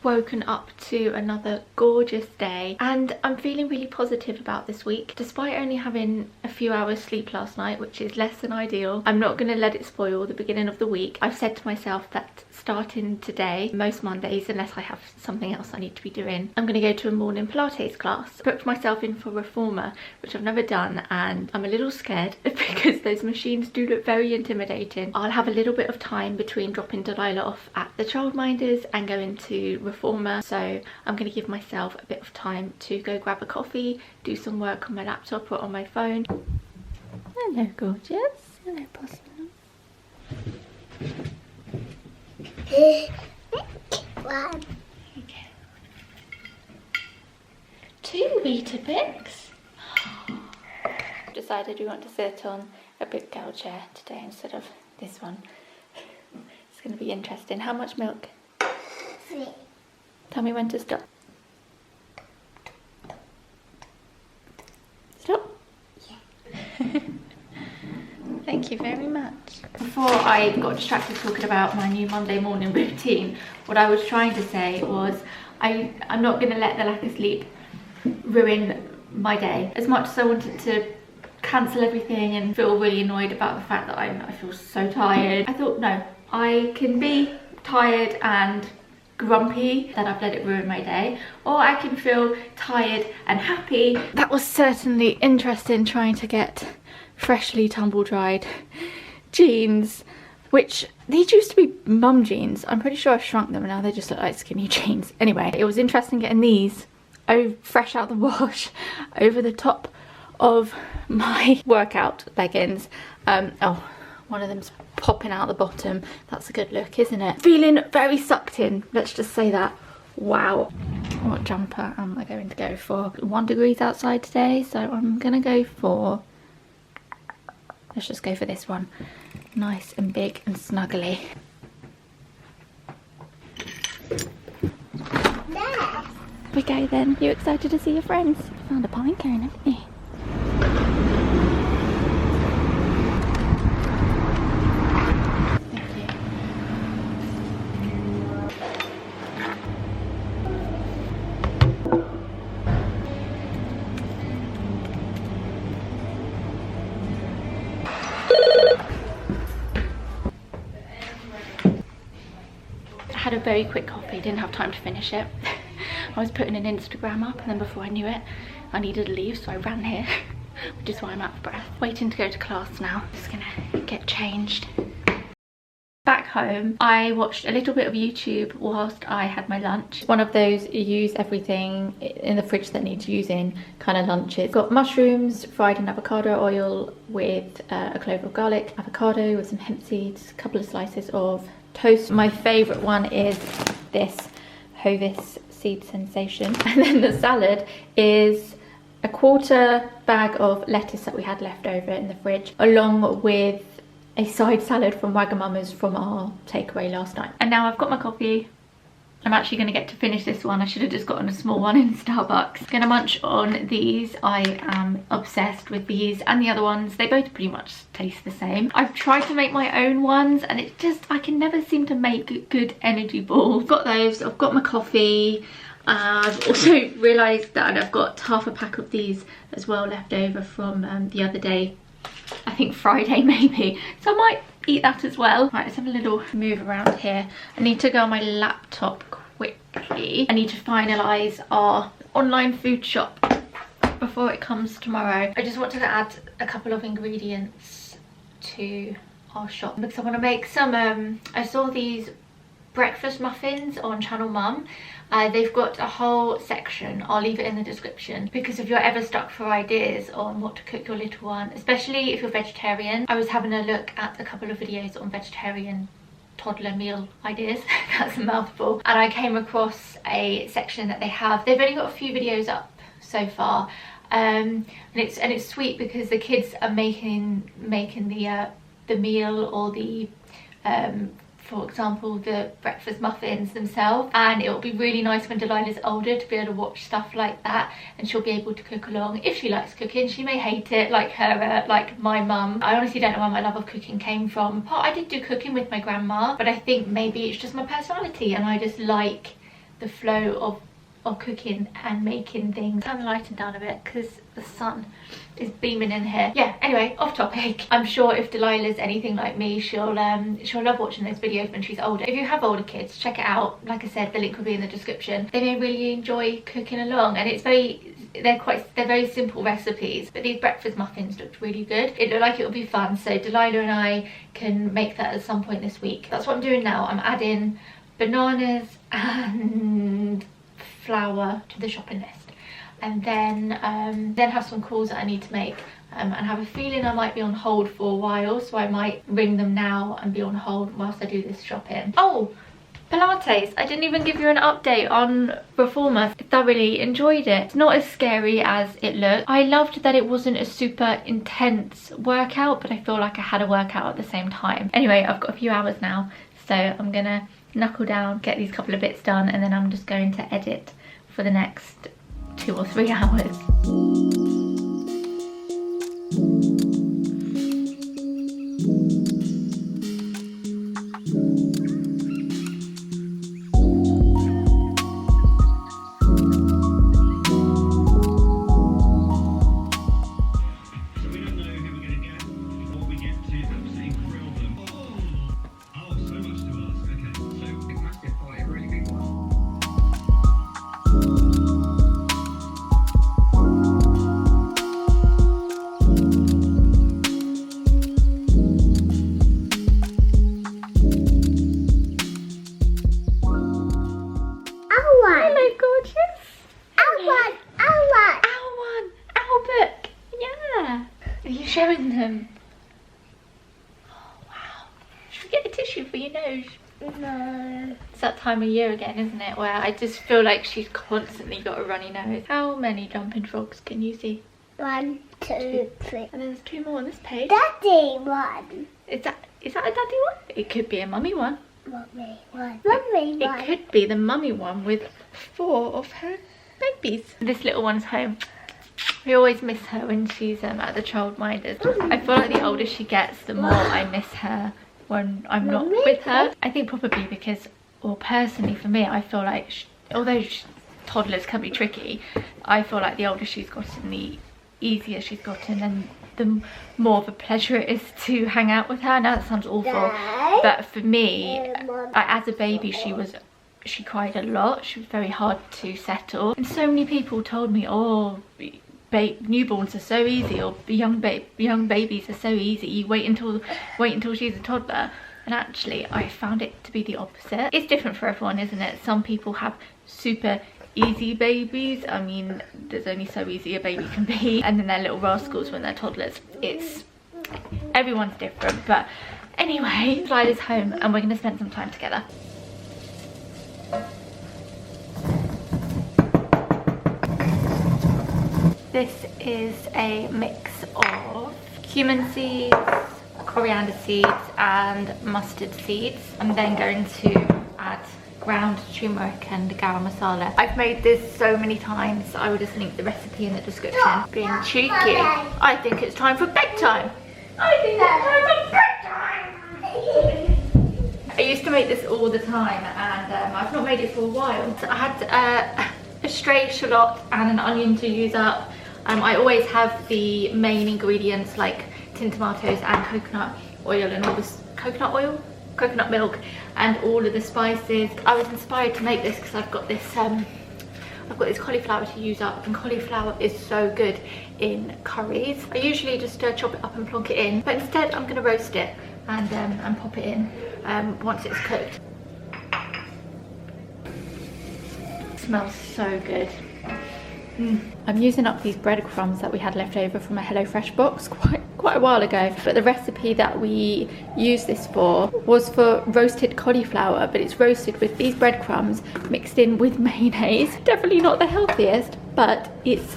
woken up to another gorgeous day and I'm feeling really positive about this week. Despite only having a few hours sleep last night, which is less than ideal, I'm not going to let it spoil the beginning of the week. I've said to myself that starting today, most Mondays, unless I have something else I need to be doing, I'm going to go to a morning Pilates class. Booked myself in for reformer, which I've never done, and I'm a little scared because those machines do look very intimidating. I'll have a little bit of time between dropping Delilah off at the childminders and going to reformer, so I'm going to give myself a bit of time to go grab a coffee, do some work on my laptop or on my phone. Hello gorgeous. Hello Possum. One. Okay. 2 Weetabix. Decided we want to sit on a big girl chair today instead of this one. It's going to be interesting. How much milk? 3. Tell me when to stop. Stop. Yeah. Thank you very much. Before I got distracted talking about my new Monday morning routine, what I was trying to say was I'm not going to let the lack of sleep ruin my day. As much as I wanted to cancel everything and feel really annoyed about the fact that I feel so tired, I thought no, I can be tired and grumpy that I've let it ruin my day, or I can feel tired and happy. That was certainly interesting, trying to get freshly tumble dried jeans, which these used to be mum jeans. I'm pretty sure I've shrunk them and now they just look like skinny jeans. Anyway, it was interesting getting these fresh out the wash over the top of my workout leggings. Oh, one of them's popping out the bottom. That's a good look, isn't it? Feeling very sucked in, let's just say that. Wow. What jumper am I going to go for? 1 degree outside today, so I'm gonna go for, let's just go for this one. Nice and big and snuggly. There. We go then. You excited to see your friends? Found a pine cone, haven't you? Thank you. I had a very quick coffee, didn't have time to finish it. I was putting an Instagram up and then before I knew it, I needed to leave, so I ran here, which is why I'm out of breath. Waiting to go to class now. Just gonna get changed. Back home, I watched a little bit of YouTube whilst I had my lunch. One of those you use everything in the fridge that needs using kind of lunches. Got mushrooms fried in avocado oil with a clove of garlic, avocado with some hemp seeds, a couple of slices of toast. My favourite one is this Hovis seed sensation, and then the salad is a 1/4 bag of lettuce that we had left over in the fridge, along with a side salad from Wagamama's from our takeaway last night. And now I've got my coffee. I'm actually going to get to finish this one. I should have just gotten a small one in Starbucks. Gonna munch on these. I am obsessed with these and the other ones. They both pretty much taste the same. I've tried to make my own ones and it just, I can never seem to make good energy balls. Got those, I've got my coffee. I've also realised that I've got half a pack of these as well left over from the other day. I think Friday maybe. So I might eat that as well. Right, let's have a little move around here. I need to go on my laptop quickly. I need to finalise our online food shop before it comes tomorrow. I just wanted to add a couple of ingredients to our shop because I want to make some, I saw these breakfast muffins on Channel Mum. They've got a whole section, I'll leave it in the description, because if you're ever stuck for ideas on what to cook your little one, especially if you're vegetarian. I was having a look at a couple of videos on vegetarian toddler meal ideas. That's a mouthful. And I came across a section that they have. They've only got a few videos up so far, and it's sweet because the kids are making the meal or the for example the breakfast muffins themselves, and it'll be really nice when Delilah's older to be able to watch stuff like that and she'll be able to cook along if she likes cooking. She may hate it like her like my mum. I honestly don't know where my love of cooking came from. I did do cooking with my grandma, but I think maybe it's just my personality and I just like the flow of cooking and making things. Turn the lighting down a bit because the sun is beaming in here. Yeah, anyway, off topic. I'm sure if Delilah's anything like me, she'll love watching those videos when she's older. If you have older kids, check it out. Like I said, the link will be in the description. They may really enjoy cooking along, and it's they're very simple recipes, but these breakfast muffins looked really good. It looked like it would be fun, so Delilah and I can make that at some point this week. That's what I'm doing now. I'm adding bananas and flour to the shopping list, and then have some calls that I need to make, and have a feeling I might be on hold for a while, so I might ring them now and be on hold whilst I do this shopping. Oh, Pilates. I didn't even give you an update on Reformer. I thoroughly enjoyed it. It's not as scary as it looked. I loved that it wasn't a super intense workout, but I feel like I had a workout at the same time. Anyway, I've got a few hours now, so I'm gonna knuckle down, get these couple of bits done, and then I'm just going to edit for the next 2 or 3 hours. Showing them. Oh wow. Should we get a tissue for your nose? No. It's that time of year again, isn't it, where I just feel like she's constantly got a runny nose. How many jumping frogs can you see? 1, 2, 3. And there's 2 more on this page. Daddy one. Is that a daddy one? It could be a mummy one. Mummy one. Mummy one. It could be the mummy one with 4 of her babies. This little one's home. We always miss her when she's at the childminders. I feel like the older she gets, the more I miss her when I'm not with her. I think probably because, or personally for me, I feel like although toddlers can be tricky, I feel like the older she's gotten, the easier she's gotten, and the more of a pleasure it is to hang out with her. Now that sounds awful, but for me, as a baby, she cried a lot. She was very hard to settle, and so many people told me, oh, newborns are so easy, or young babies are so easy, you wait until she's a toddler. And actually I found it to be the opposite. It's different for everyone, isn't it? Some people have super easy babies. I mean, there's only so easy a baby can be, and then they're little rascals when they're toddlers. Everyone's different. But anyway, Lila's home and we're going to spend some time together. This is a mix of cumin seeds, coriander seeds and mustard seeds. I'm then going to add ground turmeric and garam masala. I've made this so many times, I will just link the recipe in the description. Being cheeky. I think it's time for bedtime. I used to make this all the time, and I've not made it for a while. So I had a stray shallot and an onion to use up. I always have the main ingredients like tin tomatoes and coconut oil and all this coconut milk and all of the spices. I was inspired to make this because I've got this cauliflower to use up, and cauliflower is so good in curries. I usually just chop it up and plonk it in, but instead I'm going to roast it and pop it in once it's cooked. It smells so good. I'm using up these breadcrumbs that we had left over from a HelloFresh box quite a while ago, but the recipe that we used this for was for roasted cauliflower, but it's roasted with these breadcrumbs mixed in with mayonnaise. Definitely not the healthiest, but it's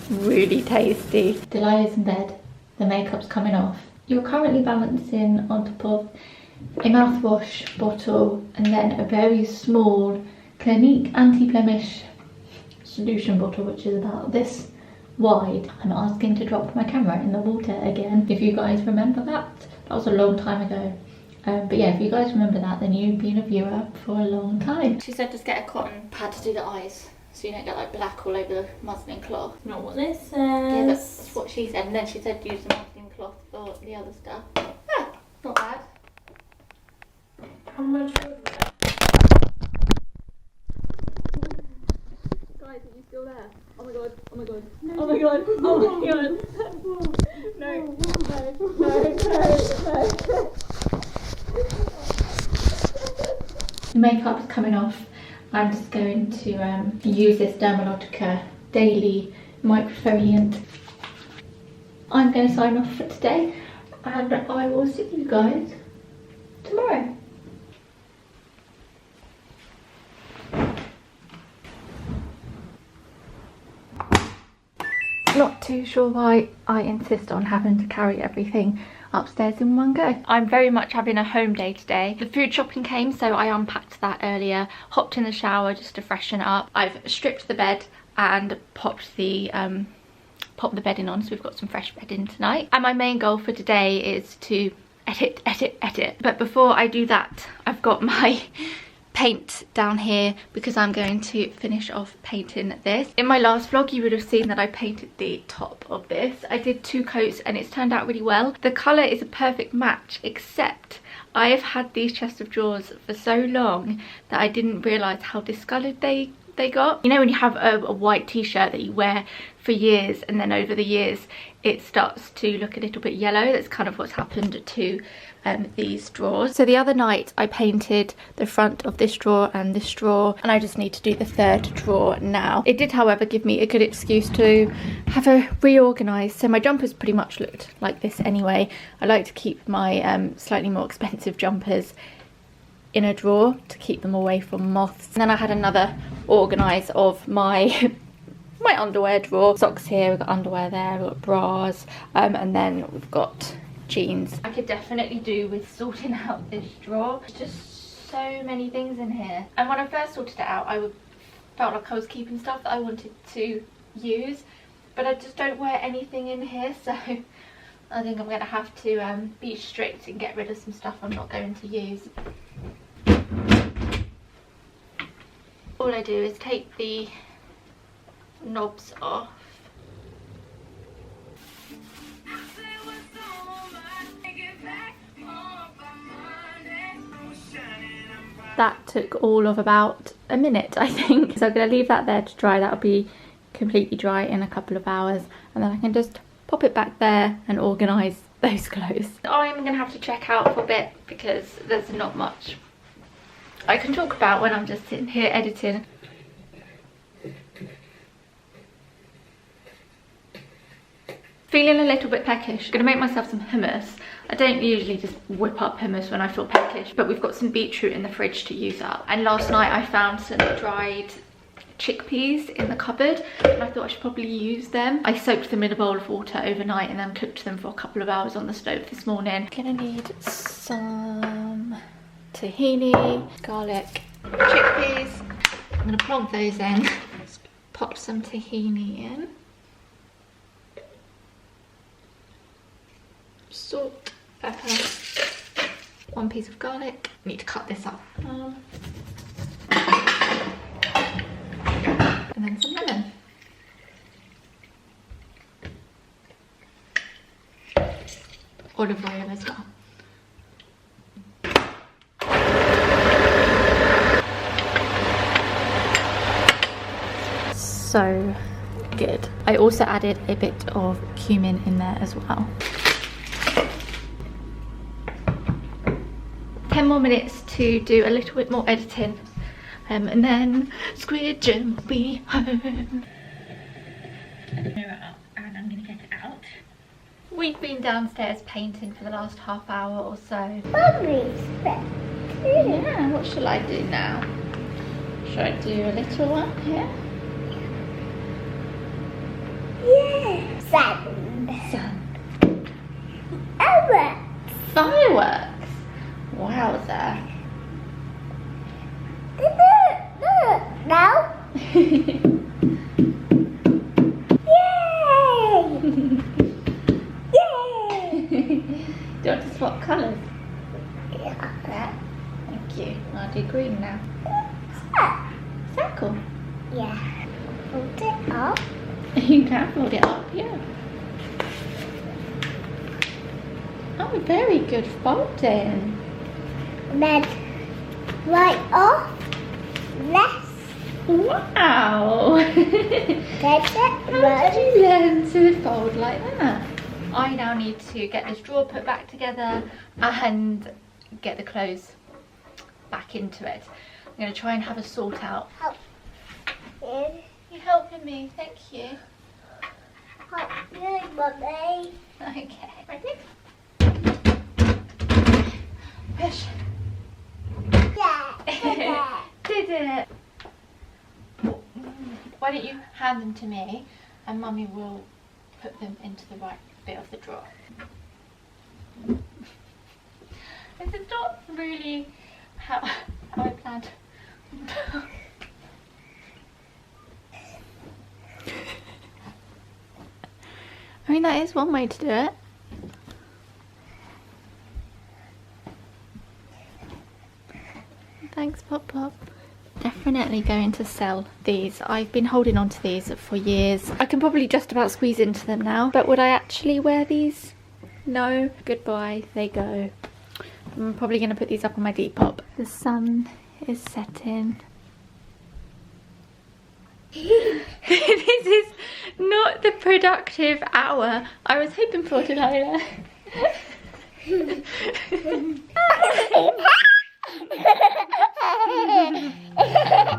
really tasty. Delilah's in bed, the makeup's coming off. You're currently balancing on top of a mouthwash bottle and then a very small Clinique anti-blemish solution bottle, which is about this wide. I'm asking to drop my camera in the water again. If you guys remember that was a long time ago. But yeah, if you guys remember that, then you've been a viewer for a long time. She said just get a cotton pad to do the eyes, so you don't get like black all over the muslin cloth. Not what this says. Yeah, that's what she said. And then she said use the muslin cloth for the other stuff. Yeah, not bad. How much was that? Guys, are you still there? Oh my god, oh my god. No. Oh my god, oh my god. No, Makeup's coming off. I'm just going to use this Dermalogica Daily Microfoliant. I'm going to sign off for today, and I will see you guys tomorrow. Not too sure why I insist on having to carry everything upstairs in one go. I'm very much having a home day today. The food shopping came, so I unpacked that earlier, hopped in the shower just to freshen up. I've stripped the bed and popped the bedding on, so we've got some fresh bedding tonight. And my main goal for today is to edit. But before I do that, I've got my paint down here because I'm going to finish off painting this. In my last vlog you would have seen that I painted the top of this. I did 2 coats and it's turned out really well. The colour is a perfect match, except I have had these chest of drawers for so long that I didn't realise how discoloured they got. You know when you have a white t-shirt that you wear for years and then over the years it starts to look a little bit yellow? That's kind of what's happened to these drawers. So the other night I painted the front of this drawer and this drawer, and I just need to do the 3rd drawer now. It did, however, give me a good excuse to have a reorganise. So my jumpers pretty much looked like this anyway. I like to keep my slightly more expensive jumpers in a drawer to keep them away from moths. And then I had another organise of my my underwear drawer. Socks here, we've got underwear there, we've got bras, and then we've got jeans. I could definitely do with sorting out this drawer. There's just so many things in here. And when I first sorted it out, I felt like I was keeping stuff that I wanted to use, but I just don't wear anything in here, so I think I'm going to have to be strict and get rid of some stuff I'm not going to use. All I do is take the knobs off. That took all of about a minute, I think. So I'm going to leave that there to dry. That'll be completely dry in a couple of hours, and then I can just pop it back there and organise those clothes. I'm going to have to check out for a bit because there's not much I can talk about when I'm just sitting here editing. Feeling a little bit peckish. I'm going to make myself some hummus. I don't usually just whip up hummus when I feel peckish, but we've got some beetroot in the fridge to use up. And last night I found some dried chickpeas in the cupboard and I thought I should probably use them. I soaked them in a bowl of water overnight and then cooked them for a couple of hours on the stove this morning. Gonna need some tahini, garlic, chickpeas. I'm gonna plonk those in. Let's pop some tahini in. Salt, pepper, 1 piece of garlic. I need to cut this up. And then some lemon. Olive oil as well. So good. I also added a bit of cumin in there as well. 10 more minutes to do a little bit more editing, and then Squid Jam will be home. And I'm gonna get it out. We've been downstairs painting for the last half hour or so. Mummy's back. Yeah, what shall I do now? Should I do a little one here? Yeah. Sun. Sun. Fireworks. Fireworks. Wowza. Now. Yay! Yay! Do you want to swap colours? Yeah. There. Thank you. I'll do green now. Circle. Yeah. Hold it up. You can fold it up, yeah. Oh, very good folding. And then right off. Left. Wow. Get it. How did you learn to fold like that? I now need to get this drawer put back together and get the clothes back into it. I'm going to try and have a sort out. Help. You're helping me, thank you. Help you, Mummy. Okay, ready? Push. Yeah. Did it? Why don't you hand them to me and Mummy will put them into the right bit of the drawer. This is not really how I planned. I mean, that is one way to do it. Thanks, Pop Pop. Definitely going to sell these. I've been holding on to these for years. I can probably just about squeeze into them now, but would I actually wear these? No. Goodbye, they go. I'm probably going to put these up on my Depop. The sun is setting. This is not the productive hour I was hoping for, Delilah.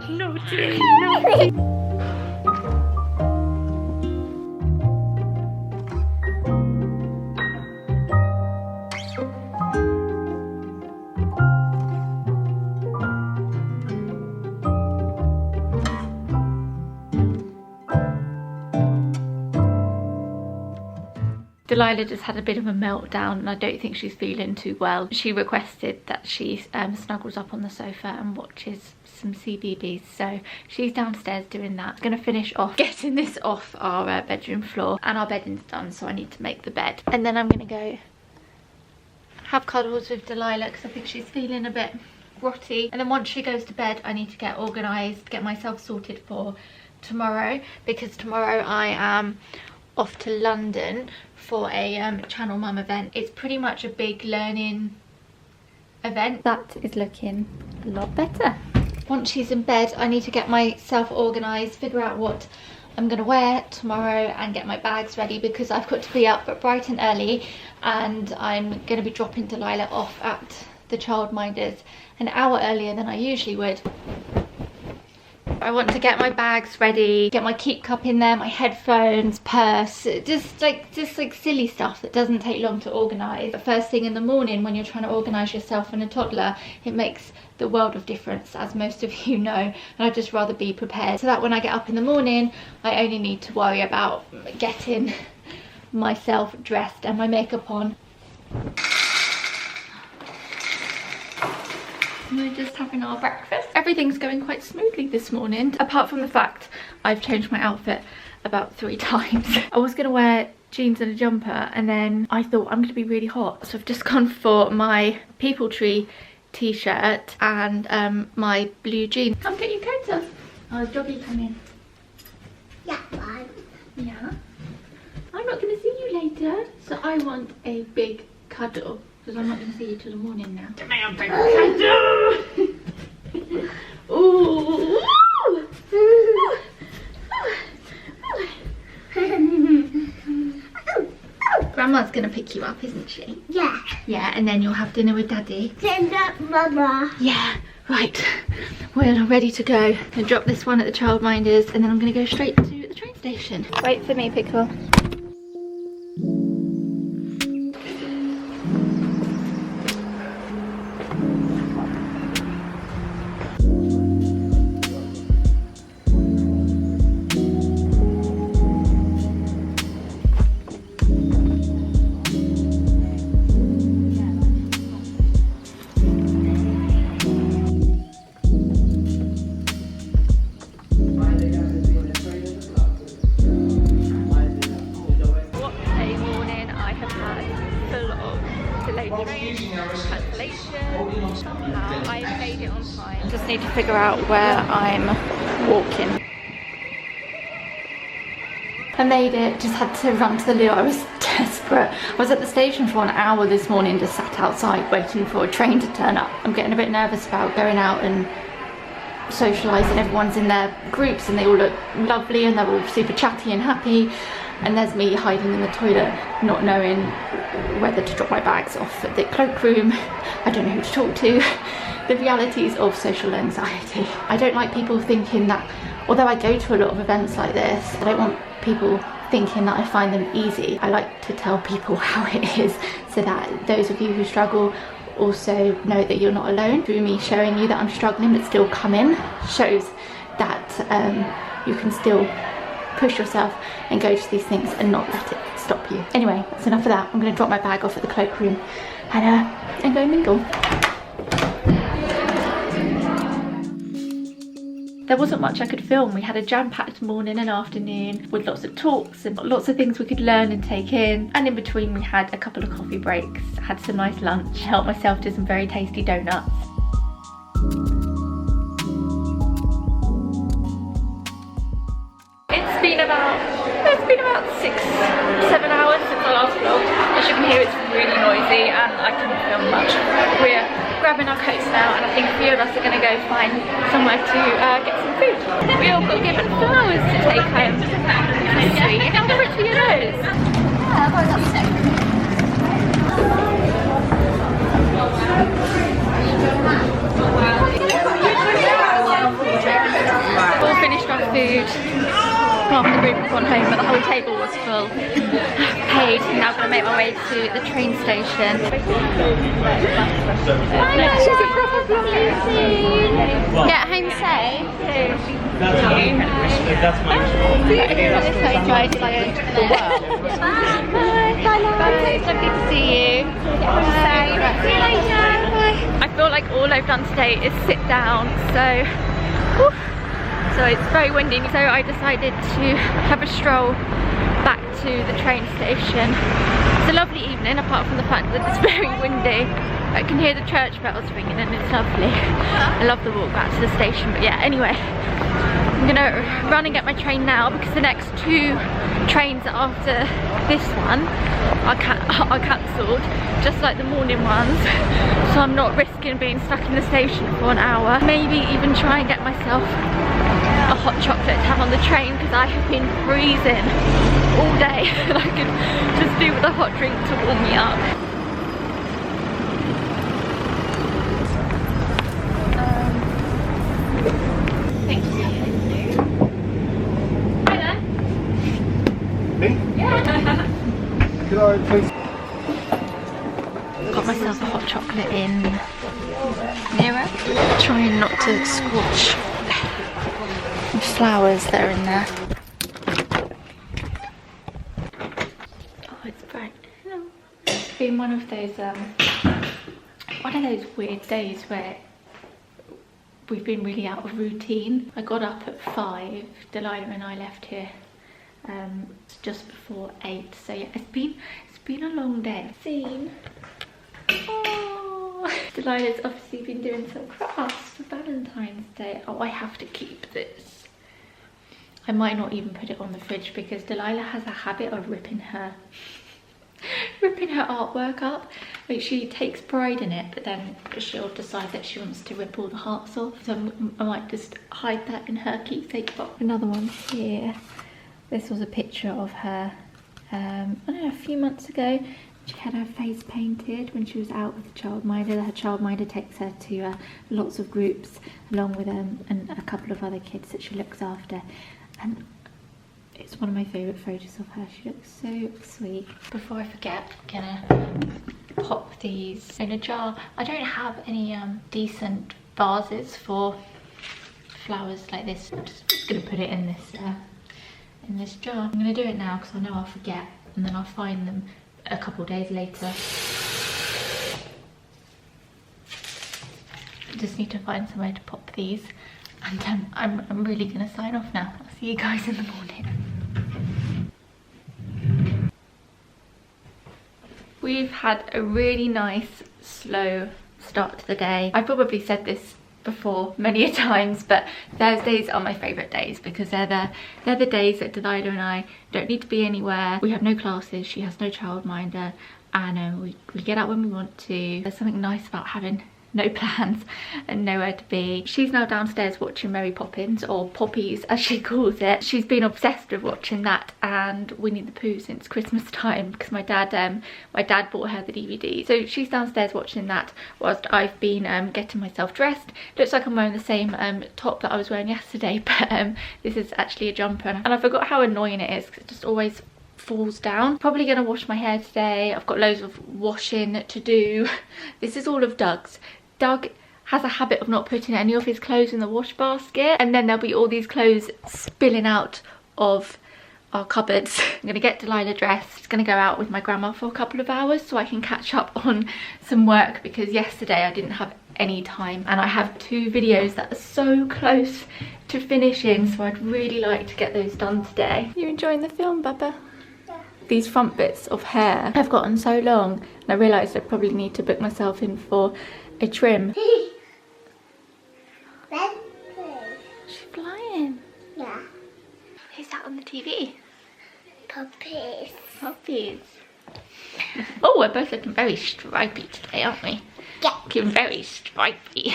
Naughty, naughty. Delilah just had a bit of a meltdown and I don't think she's feeling too well. She requested that she snuggles up on the sofa and watches some CBeebies, so she's downstairs doing that. I'm going to finish off getting this off our bedroom floor, and our bedding's done, so I need to make the bed. And then I'm going to go have cuddles with Delilah because I think she's feeling a bit grotty. And then once she goes to bed, I need to get organised, get myself sorted for tomorrow, because tomorrow I am off to London for a Channel Mum event. It's pretty much a big learning event. That is looking a lot better. Once she's in bed, I need to get myself organised, figure out what I'm going to wear tomorrow and get my bags ready, because I've got to be up bright and early and I'm going to be dropping Delilah off at the childminders an hour earlier than I usually would. I want to get my bags ready, get my keep cup in there, my headphones, purse, just like silly stuff that doesn't take long to organise. But first thing in the morning when you're trying to organise yourself and a toddler, it makes the world of difference, as most of you know, and I'd just rather be prepared so that when I get up in the morning I only need to worry about getting myself dressed and my makeup on. We're just having our breakfast. Everything's going quite smoothly this morning, apart from the fact I've changed my outfit about 3 times. I was going to wear jeans and a jumper, and then I thought I'm going to be really hot, so I've just gone for my People Tree t-shirt and my blue jeans. Come get your coat on. Oh, doggy, come in. Yeah, fine. Yeah. I'm not going to see you later, so I want a big cuddle, because I'm not going to see you till the morning now. Give me a big cuddle! Ooh! Grandma's going to pick you up, isn't she? Yeah. Yeah, and then you'll have dinner with Daddy. Send up, Mama. Yeah, right. We're ready to go. I'm going to drop this one at the childminders, and then I'm going to go straight to the train station. Wait for me, Pickle. Congratulations! Somehow I made it on time. Just need to figure out where I'm walking. I made it, just had to run to the loo. I was desperate. I was at the station for an hour this morning, just sat outside waiting for a train to turn up. I'm getting a bit nervous about going out and socialising. Everyone's in their groups and they all look lovely and they're all super chatty and happy. And there's me hiding in the toilet, not knowing whether to drop my bags off at the cloakroom. I don't know who to talk to. The realities of social anxiety. I don't like people thinking that, although I go to a lot of events like this, I don't want people thinking that I find them easy. I like to tell people how it is so that those of you who struggle also know that you're not alone. Through me showing you that I'm struggling but still come in, shows that you can still push yourself and go to these things and not let it stop you. Anyway, that's enough of that. I'm going to drop my bag off at the cloakroom and go mingle. There wasn't much I could film. We had a jam-packed morning and afternoon with lots of talks and lots of things we could learn and take in. And in between we had a couple of coffee breaks, had some nice lunch, helped myself to some very tasty donuts. It's been about 6-7 hours since I last vlogged. As you can hear, it's really noisy and I couldn't film much. We're grabbing our coats now and I think a few of us are going to go find somewhere to get some food. We all got given flowers to take home. That's sweet. How much were your nose? Yeah, well, that's sick. All finished our food. Half the group have gone home, but the whole table was full. Paid. Now I'm going to make my way to the train station. She's a proper vlogger. Get home safe. That's my Bye. It's lovely to see you. Bye. See you later. Bye. I feel like all I've done today is sit down, so it's very windy, so I decided to have a stroll back to the train station. It's a lovely evening, apart from the fact that it's very windy. I can hear the church bells ringing and it's lovely. I love the walk back to the station, but yeah, anyway. I'm gonna run and get my train now because the next 2 trains after this one are cancelled, just like the morning ones. So I'm not risking being stuck in the station for an hour. Maybe even try and get myself a hot chocolate to have on the train because I have been freezing all day and I could just do with a hot drink to warm me up. Thank you. Hi there. Me? Yeah. Could I please? Got myself a hot chocolate in Nero. Trying not to squash the flowers that are in there. Oh, it's bright. Hello. It's been one of those weird days where we've been really out of routine. I got up at 5. Delilah and I left here just before 8. So yeah, it's been a long day. Oh, Delilah's obviously been doing some crafts for Valentine's Day. Oh, I have to keep this. I might not even put it on the fridge because Delilah has a habit of ripping her artwork up. Like, she takes pride in it, but then she'll decide that she wants to rip all the hearts off. So I might just hide that in her keepsake box. Another one here. This was a picture of her, I don't know, a few months ago. She had her face painted when she was out with the childminder. Her childminder takes her to lots of groups along with and a couple of other kids that she looks after. And it's one of my favourite photos of her. She looks so sweet. Before I forget, I'm gonna pop these in a jar. I don't have any decent vases for flowers like this. I'm just gonna put it in this jar. I'm gonna do it now because I know I'll forget and then I'll find them a couple days later. I just need to find somewhere to pop these, and I'm really gonna sign off now. I'll see you guys in the morning. We've had a really nice slow start to the day. I've probably said this before many a times, but Thursdays are my favourite days because they're the days that Delilah and I don't need to be anywhere. We have no classes, she has no childminder, and we get out when we want to. There's something nice about having no plans and nowhere to be. She's now downstairs watching Mary Poppins, or Poppies as she calls it. She's been obsessed with watching that and Winnie the Pooh since Christmas time because my dad bought her the DVD. So she's downstairs watching that whilst I've been getting myself dressed. Looks like I'm wearing the same top that I was wearing yesterday, but this is actually a jumper, and I forgot how annoying it is because it just always falls down. Probably gonna wash my hair today. I've got loads of washing to do. This is all of Doug's. Doug has a habit of not putting any of his clothes in the wash basket, and then there'll be all these clothes spilling out of our cupboards. I'm gonna get Delilah dressed, gonna go out with my grandma for a couple of hours so I can catch up on some work because yesterday I didn't have any time, and I have 2 videos that are so close to finishing, so I'd really like to get those done today. You enjoying the film, Bubba? Yeah. These front bits of hair have gotten so long, and I realised I probably need to book myself in for a trim. She's flying. Yeah. Who's that on the TV? Puppies. Puppies. Oh, we're both looking very stripy today, aren't we? Yeah. Looking very stripy.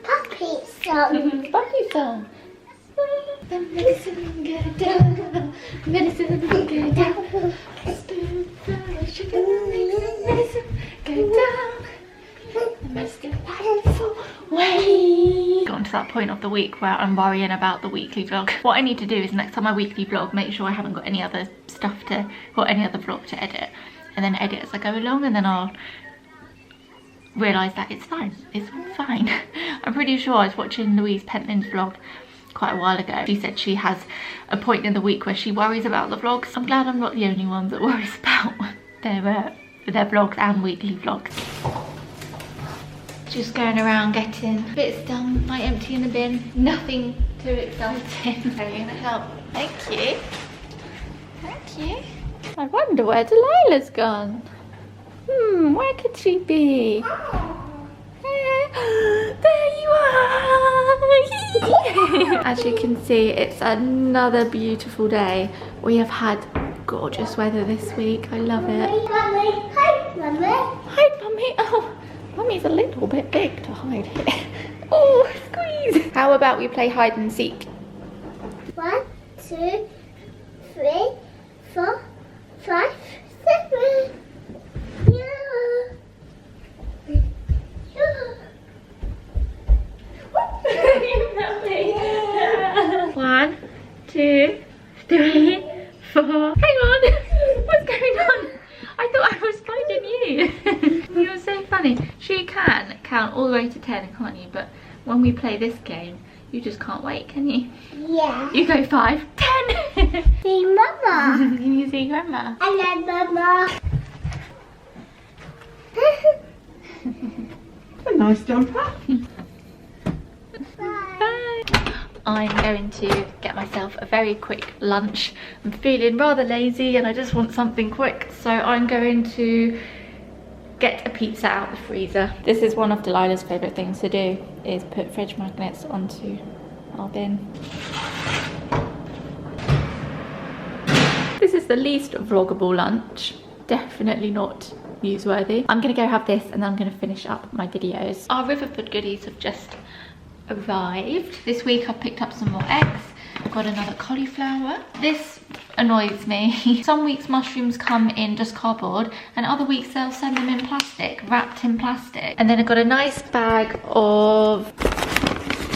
Puppy song. Puppy song. The medicine get down, medicine get down, sugar, medicine get down, the medicine away. Gotten to that point of the week where I'm worrying about the weekly vlog. What I need to do is next time I weekly vlog, make sure I haven't got any other stuff to, or any other vlog to edit, and then edit as I go along, and then I'll realise that it's fine, it's fine. I'm pretty sure I was watching Louise Pentland's vlog quite a while ago. She said she has a point in the week where she worries about the vlogs. I'm glad I'm not the only one that worries about their vlogs and weekly vlogs. Just going around getting bits done, like emptying the bin. Nothing too exciting. Are you gonna help? Thank you. Thank you. I wonder where Delilah's gone. Where could she be? There you are! As you can see, it's another beautiful day. We have had gorgeous weather this week. I love it. Mummy. Hi, Mummy. Hi, Mummy. Oh, Mummy's a little bit big to hide here. Oh, squeeze. How about we play hide and seek? 1, 2, 3, 4, 5, 7. Yeah. 1, 2, 3, 4. Hang on. What's going on? I thought I was finding you. You're so funny. She can count all the way to 10, can't you? But when we play this game, you just can't wait, can you? Yeah. You go 5, 10. See Mama. Can you see Grandma? I love Mama. A nice jumper. Bye. I'm going to get myself a very quick lunch. I'm feeling rather lazy and I just want something quick, so I'm going to get a pizza out the freezer. This is one of Delilah's favourite things to do, is put fridge magnets onto our bin. This is the least vloggable lunch. Definitely not newsworthy. I'm gonna go have this and then I'm gonna finish up my videos. Our Riverford goodies have just arrived. This week I've picked up some more eggs. I've got another cauliflower. This annoys me. Some weeks mushrooms come in just cardboard and other weeks they'll send them in plastic, wrapped in plastic. And then I've got a nice bag of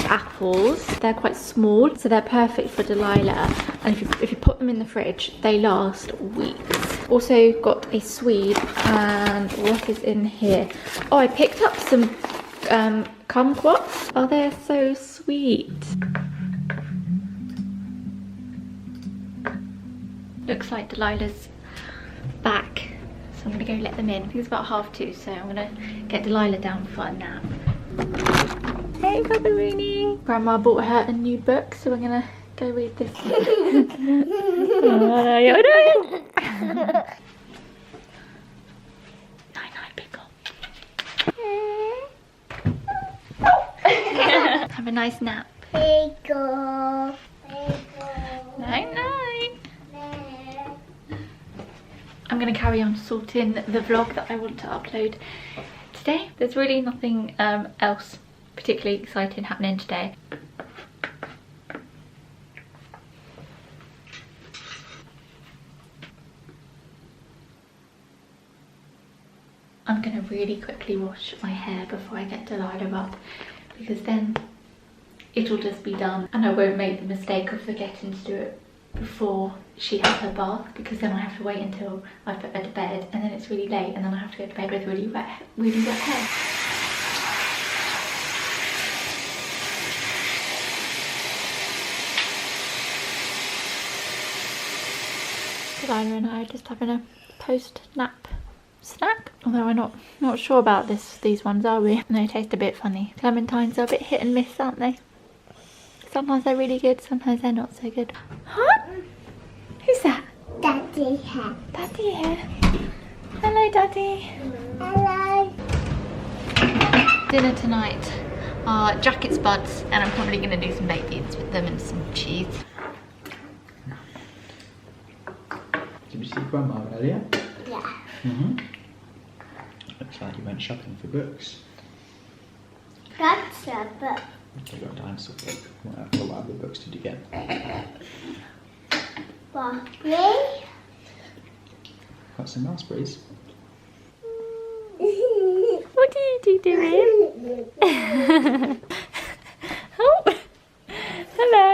apples. They're quite small, so they're perfect for Delilah. And if you put them in the fridge, they last weeks. Also got a Swede, and what is in here? Oh, I picked up some kumquats. Oh, they're so sweet. Looks like Delilah's back, so I'm gonna go let them in. I think it's about 2:30, so I'm gonna get Delilah down for a nap. Hey, Papa Rooney. Grandma bought her a new book, so we're gonna go read this one. Night-night, pickle. Have a nice nap. Pickle. Night-night. I'm going to carry on sorting the vlog that I want to upload today. There's really nothing else particularly exciting happening today. I'm going to really quickly wash my hair before I get Delilah up, because then it'll just be done and I won't make the mistake of forgetting to do it before she has her bath, because then I have to wait until I put her to bed and then it's really late and then I have to go to bed with really wet hair. Delilah and I are just having a post-nap snack, although we're not sure about these ones, are we? They taste a bit funny. Clementines are a bit hit and miss, aren't they? Sometimes they're really good, sometimes they're not so good. Huh? Who's that? Daddy here. Daddy here. Hello, Daddy. Hello. Dinner tonight are jacket spuds, and I'm probably going to do some baked beans with them and some cheese. Did you see Grandma earlier? Yeah. Looks like you went shopping for books. That's a book. You got a dinosaur book. What other books did you get? Bobby. Got some raspberries. What are you doing? Oh, hello.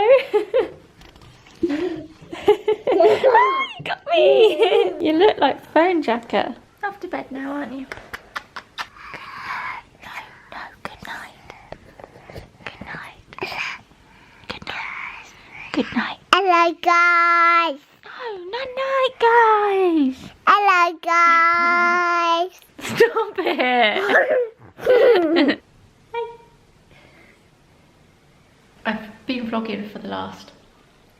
Oh, you got me. You look like Phone Jacker. Off to bed now, aren't you? No, good night. Good night. Good night. Good night. Hello, guys. Oh, night-night, guys. Hello, guys. Stop it. I've been vlogging for the last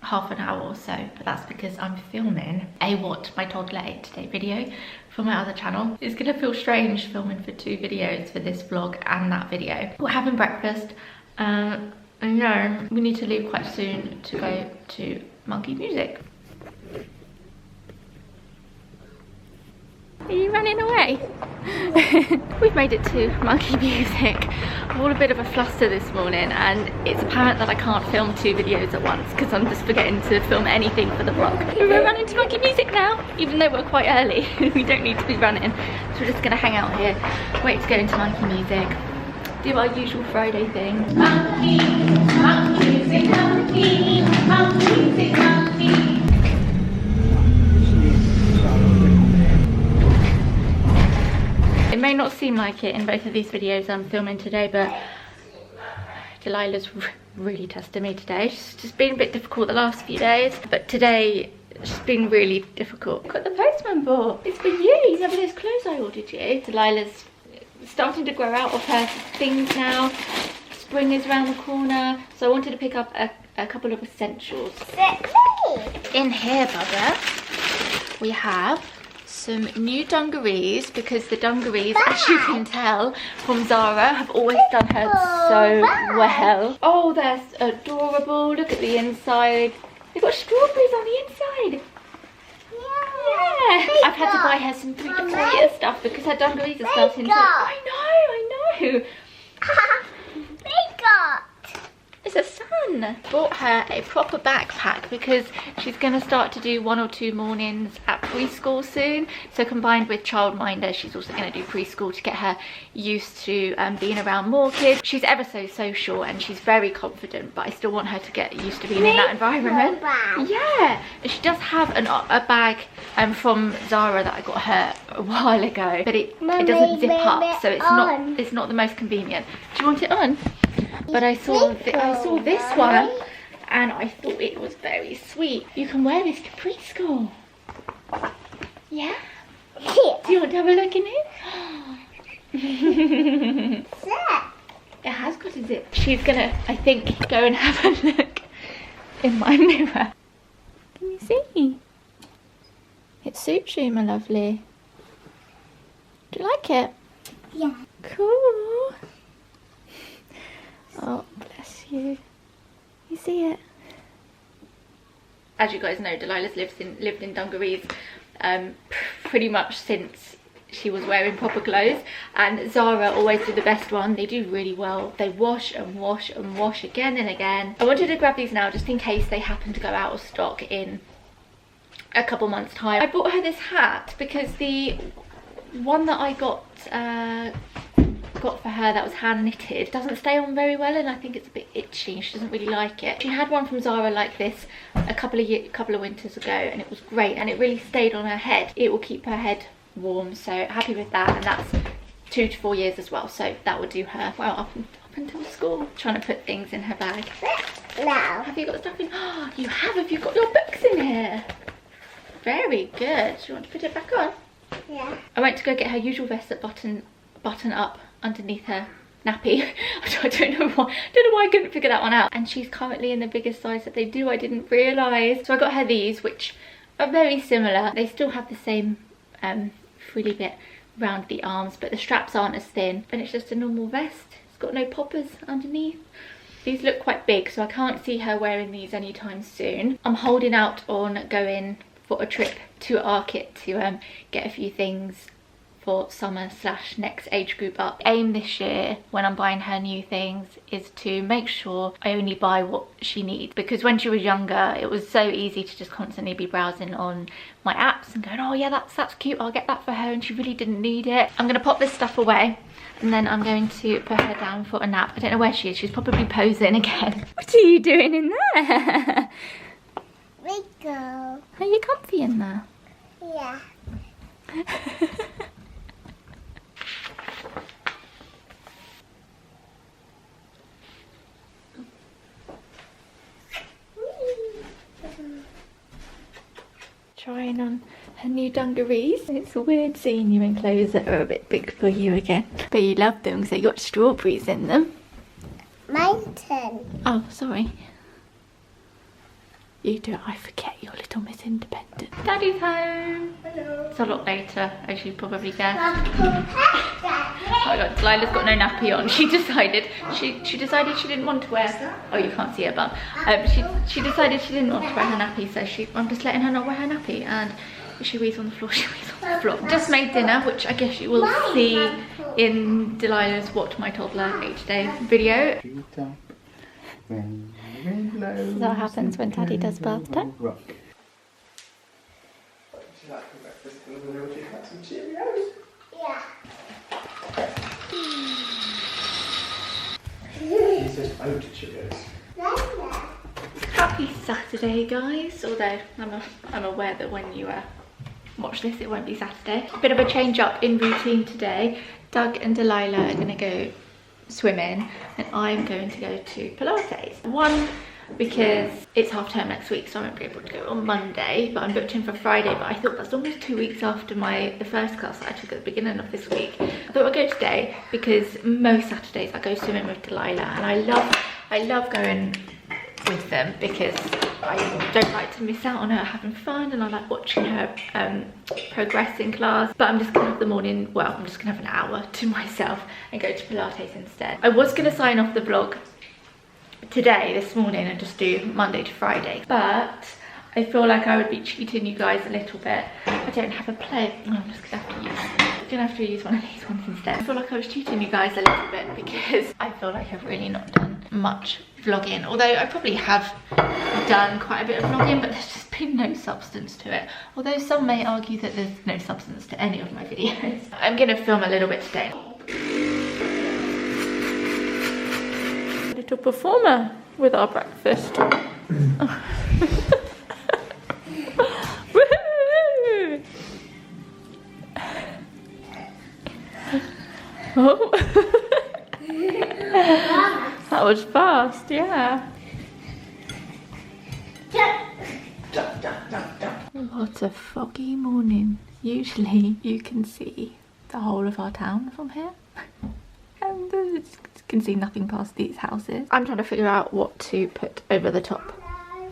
half an hour or so, but that's because I'm filming a What My Toddler Ate Today video for my other channel. It's gonna feel strange filming for two videos, for this vlog and that video. We're having breakfast, and yeah, we need to leave quite soon to go to Monkey Music. Are you running away? We've made it to Monkey Music. I'm all a bit of a fluster this morning, and it's apparent that I can't film two videos at once because I'm just forgetting to film anything for the vlog. We're running to Monkey Music now, even though we're quite early. We don't need to be running, so we're just gonna hang out here, wait to go into Monkey Music, do our usual Friday thing. Monkey, Monkey Music, Monkey, Monkey Music, Monkey. It may not seem like it in both of these videos I'm filming today, but Delilah's really tested me today. She's just been a bit difficult the last few days, but today she's been really difficult. Got the postman bought. It's for you. These are those clothes I ordered you. Delilah's starting to grow out of her things now. Spring is around the corner, so I wanted to pick up a couple of essentials. In here, Bubba, we have some new dungarees, because the dungarees, as you can tell from Zara, have always done her so well. Oh, that's adorable. Look at the inside. They've got strawberries on the inside. Yeah. I've had to buy her some 3 to 4 year stuff because her dungarees are starting to... I know. It's a sun. Bought her a proper backpack because she's going to start to do 1 or 2 mornings at preschool soon. So combined with childminder, she's also going to do preschool to get her used to being around more kids. She's ever so social and she's very confident, but I still want her to get used to being in that environment. Yeah, and she does have a bag from Zara that I got her a while ago, but it doesn't zip up, so it's not the most convenient. Do you want it on? But I saw this one and I thought it was very sweet. You can wear this to preschool. Yeah? Do you want to have a look in it? It has got a zip. She's gonna, I think, go and have a look in my mirror. Can you see? It's suits you, my lovely. Do you like it? Yeah. Cool. Oh, bless you. You see it? As you guys know, Delilah's lived in dungarees pretty much since she was wearing proper clothes, and Zara always do the best one. They do really well. They wash and wash and wash again and again. I wanted to grab these now just in case they happen to go out of stock in a couple months time. I bought her this hat because the one that I got for her that was hand knitted doesn't stay on very well, and I think it's a bit itchy. She doesn't really like it. She had one from Zara like this a couple of winters ago, and it was great, and it really stayed on her head. It will keep her head warm, so happy with that. And that's 2 to 4 years as well, so that would do her well up until school. Trying to put things in her bag. No. Have you got stuff in? Oh, you have. Have you got your books in here? Very good. Do you want to put it back on? Yeah. I went to go get her usual vest that button up underneath her nappy. I don't know why I couldn't figure that one out. And she's currently in the biggest size that they do. I didn't realise. So I got her these, which are very similar. They still have the same frilly bit around the arms, but the straps aren't as thin, and it's just a normal vest. It's got no poppers underneath. These look quite big, so I can't see her wearing these anytime soon. I'm holding out on going for a trip to Arket to get a few things for summer / next age group up. Aim this year when I'm buying her new things is to make sure I only buy what she needs, because when she was younger it was so easy to just constantly be browsing on my apps and going, oh yeah, that's cute, I'll get that for her, and she really didn't need it. I'm gonna pop this stuff away and then I'm going to put her down for a nap. I don't know where she is. She's probably posing again. What are you doing in there? We go. Are you comfy in there? Yeah. Trying on her new dungarees. It's weird seeing you in clothes that are a bit big for you again. But you love them because they got strawberries in them. Mine's 10. Oh, sorry. You do it, I forget you're little Miss Independent. Daddy's home. Hello. It's a lot later, as you probably guessed. Oh my god, Delilah's got no nappy on. She decided she decided she didn't want to wear. Oh, you can't see her bum. She decided she didn't want to wear her nappy, so I'm just letting her not wear her nappy. And if she wees on the floor, she wees on the floor. Just made dinner, which I guess you will see in Delilah's What My Toddler Ate Day video. This is what happens when Daddy does bath time. Yeah. He says oat Cheerios. Happy Saturday, guys. Although I'm aware that when you watch this, it won't be Saturday. A bit of a change up in routine today. Doug and Delilah are going to go swimming, and I'm going to go to Pilates. One, because it's half term next week, so I won't be able to go on Monday, but I'm booked in for Friday. But I thought that's almost 2 weeks after the first class that I took at the beginning of this week. I thought I'd go today because most Saturdays I go swimming with Delilah, and I love going with them because I don't like to miss out on her having fun, and I like watching her progress in class. But I'm just gonna have I'm just gonna have an hour to myself and go to Pilates instead. I was gonna sign off the vlog this morning and just do Monday to Friday, but I feel like I would be cheating you guys a little bit. I don't have a plate. Oh, I'm just gonna have to use one of these ones instead. I feel like I was cheating you guys a little bit because I feel like I've really not done much vlogging, although I probably have done quite a bit of vlogging, but there's just been no substance to it. Although some may argue that there's no substance to any of my videos. I'm gonna film a little bit today. Little performer with our breakfast. Oh. That was fast, yeah. What a foggy morning. Usually you can see the whole of our town from here. And you can see nothing past these houses. I'm trying to figure out what to put over the top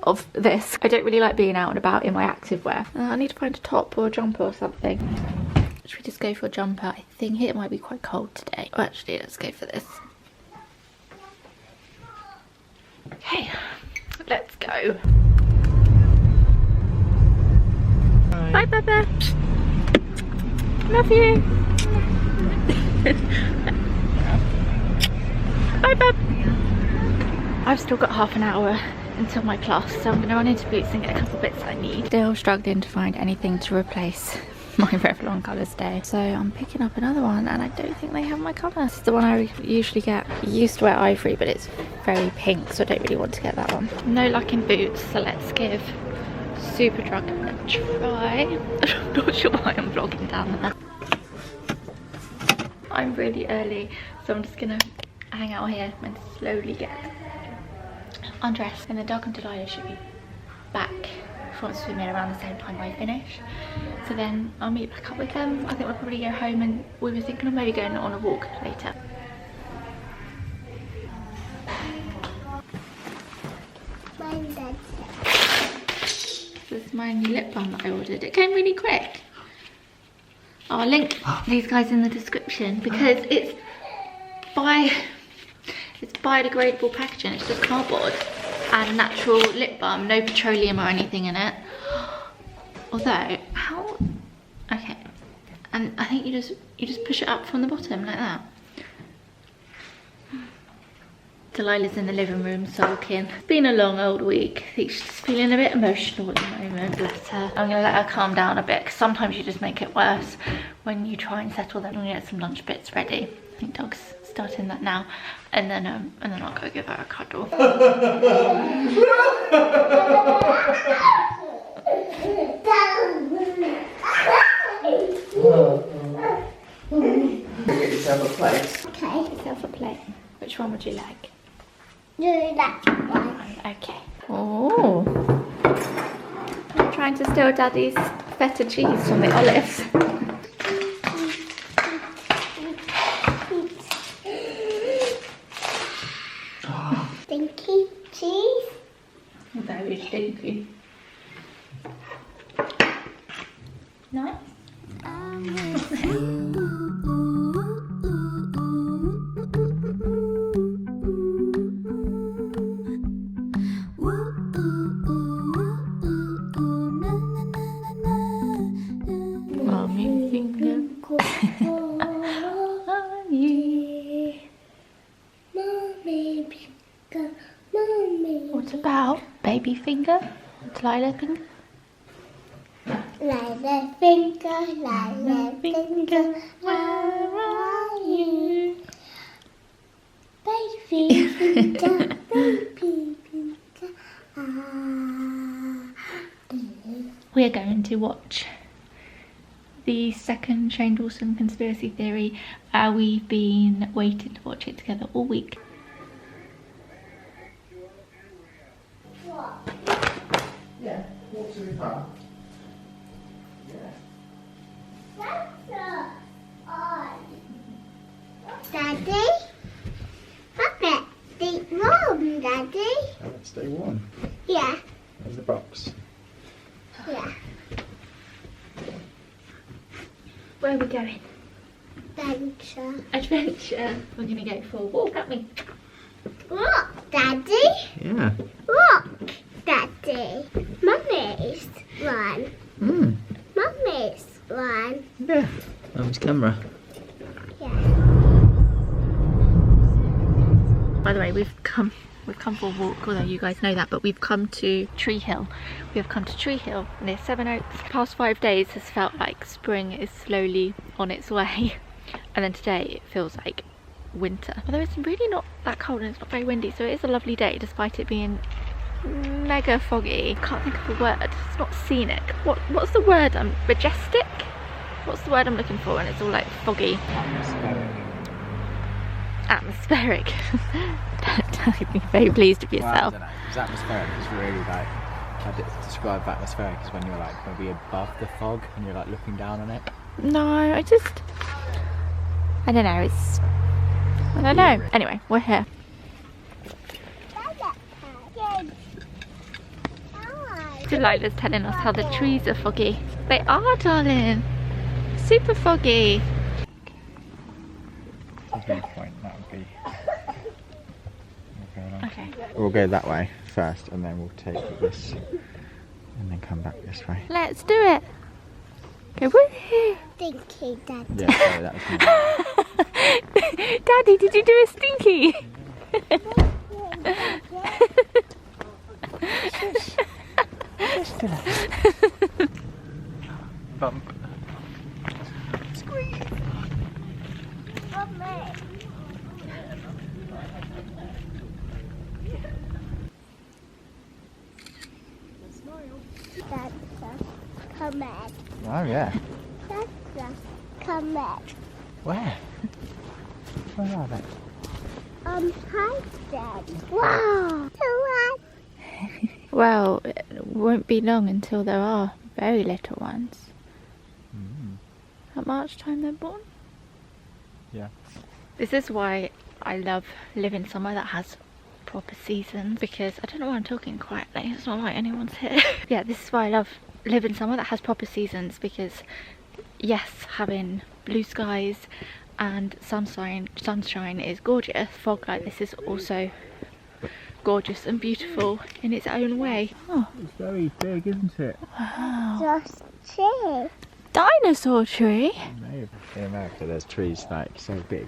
of this. I don't really like being out and about in my activewear. I need to find a top or a jumper or something. Should we just go for a jumper? I think it might be quite cold today. Oh, actually, let's go for this. Okay, let's go. Bye, Bubba. Love you. Bye, Bub. I've still got half an hour until my class, so I'm going to run into Boots and get a couple bits I need. Still struggling to find anything to replace my Revlon colours today, so I'm picking up another one, and I don't think they have my colour. This is the one I usually get. I used to wear ivory, but it's very pink, so I don't really want to get that one. No luck in Boots, so let's give Superdrug a try. I'm not sure why I'm vlogging down there. I'm really early, so I'm just gonna hang out here and slowly get undressed, and then Doug and Delilah should be back from swimming around the same time I finish, so then I'll meet back up with them. I think we'll probably go home, and we were thinking of maybe going on a walk later. This is my new lip balm that I ordered. It came really quick. I'll link these guys in the description because it's biodegradable packaging. It's just cardboard and natural lip balm, no petroleum or anything in it. Although, how? Okay, and I think you just push it up from the bottom like that. Delilah's in the living room sulking. It's been a long old week. I think she's feeling a bit emotional at the moment, bless her. I'm gonna let her calm down a bit, because sometimes you just make it worse when you try and settle them and get some lunch bits ready. I think Dog's starting that now, and then I'll go give her a cuddle. Get yourself a plate. Okay. Get yourself a plate. Which one would you like? Do that one. Okay. Oh. I'm trying to steal Daddy's feta cheese from the olives. Stinky cheese. Very stinky. Nice. Mommy finger on you. Mommy finger, mommy. What about baby finger? Delilah finger? Lila finger, where are you? Baby finger, baby finger. We're going to watch the second Shane Dawson conspiracy theory. We've been waiting to watch it together all week. Yeah, walk to the car. Daddy? Puppet, stay warm, Daddy. Stay warm. Yeah, There's the box. yeah. Where are we going? Adventure. Adventure. We're gonna go for a walk, aren't we? Look, Daddy. Yeah. Look, Daddy. Mummy's one. Mummy's one. Yeah. Mum's camera. Yeah. By the way, we've come for a walk, although you guys know that, but we've come to Tree Hill. We have come to Tree Hill near Seven Oaks. The past 5 days has felt like spring is slowly on its way, and then today it feels like winter. Although it's really not that cold and it's not very windy, so it is a lovely day despite it being mega foggy. Can't think of a word. It's not scenic. What's the word? Majestic? What's the word I'm looking for? And it's all like foggy. Atmospheric. Don't be very pleased with yourself. Well, I don't know. It was atmospheric. It was really like, I'd describe atmospheric as when you're like maybe above the fog and you're like looking down on it. No, I don't know. I don't know. Anyway, we're here. Delilah's telling us how the trees are foggy. They are, darling. Super foggy. Point, that would be. Okay. We'll go that way first, and then we'll take this, and then come back this way. Let's do it. Go woohoo. Stinky Daddy. Yeah, sorry, that was me. Daddy, did you do a stinky? Bump. Come back. Oh yeah. Come back. Where? Where are they? Hi, Dad. Wow. Well, it won't be long until there are very little ones. At March time they're born. Yeah. This is why I love living somewhere that has proper seasons, because I don't know why I'm talking quietly, it's not like anyone's here. Yeah, this is why I love living somewhere that has proper seasons, because yes, having blue skies and sunshine is gorgeous. Fog like this is also gorgeous and beautiful in its own way. Oh, It's very big, isn't it? wow. Just cheer. Dinosaur tree. In America, there's trees like so big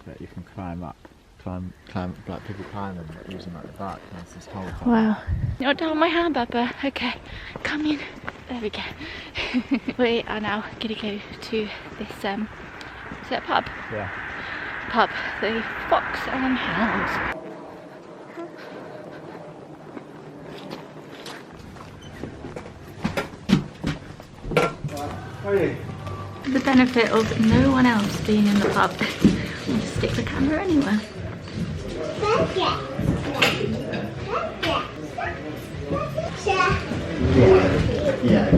that you can climb up. Like people climb them using like the bark. There's this whole thing. Wow. You're down my hand, Bubba. Okay, come in. There we go. We are now gonna go to this is it a pub? Yeah. Pub, the Fox and Hounds. The benefit of no one else being in the pub. I'll just stick the camera anywhere. Yeah.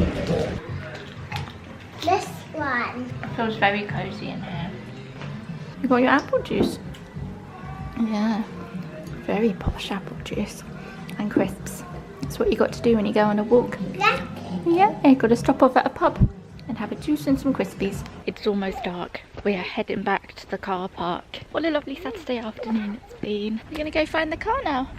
This one. It feels very cozy in here. You got your apple juice? Yeah. Very posh apple juice. And crisps. That's what you got to do when you go on a walk. Yeah, you got to stop off at a pub and have a juice and some crispies. It's almost dark. We are heading back to the car park. What a lovely Saturday afternoon it's been. We're going to go find the car now.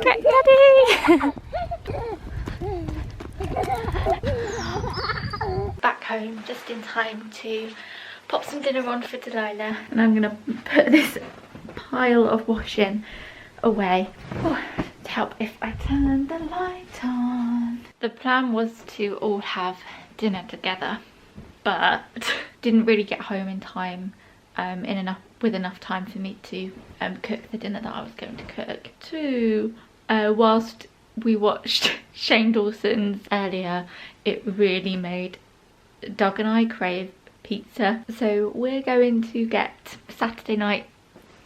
Get Daddy! Back home just in time to pop some dinner on for Delilah, and I'm gonna put this pile of washing away. Oh, to help if I turn the light on. The plan was to all have dinner together, but didn't really get home in time, with enough time for me to cook the dinner that I was going to cook. Whilst we watched Shane Dawson's earlier, it really made Doug and I crave pizza. So we're going to get Saturday night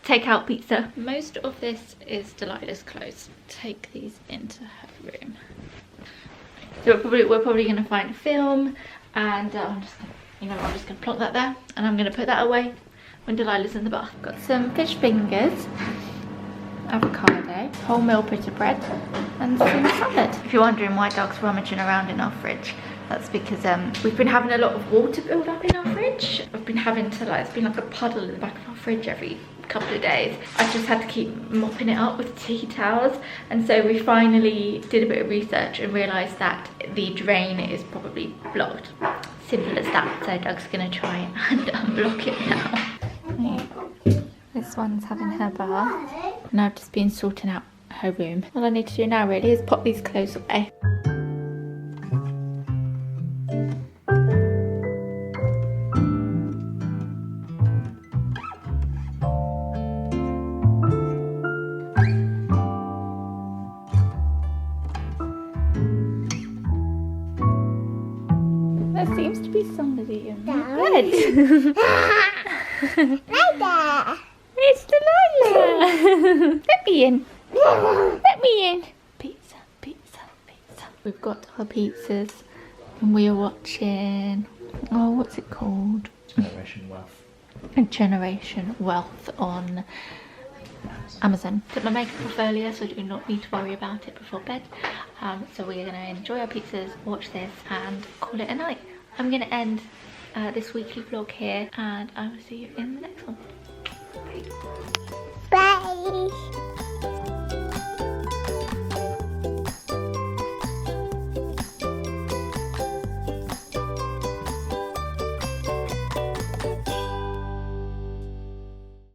takeout pizza. Most of this is Delilah's clothes. Take these into her room. So we're probably going to find a film, and I'm just going to plonk that there, and I'm going to put that away when Delilah's in the bath. Got some fish fingers, avocado, wholemeal pita bread, and some salad. If you're wondering why Doug's rummaging around in our fridge, that's because we've been having a lot of water build up in our fridge. I've been having to it's been like a puddle in the back of our fridge every couple of days. I've just had to keep mopping it up with tea towels, and so we finally did a bit of research and realised that the drain is probably blocked. Simple as that. So Doug's gonna try and unblock it now. This one's having her bath, and I've just been sorting out her room. All I need to do now really is pop these clothes away. There seems to be somebody in my bed. Right there. It's Delilah. Let me in. Let me in. Pizza, pizza, pizza. We've got our pizzas, and we are watching. Oh, what's it called? Generation Wealth. Generation Wealth on Amazon. Did my makeup off earlier, so I do not need to worry about it before bed. So we're going to enjoy our pizzas, watch this and call it a night. I'm going to end this weekly vlog here and I will see you in the next one. Bye. Bye.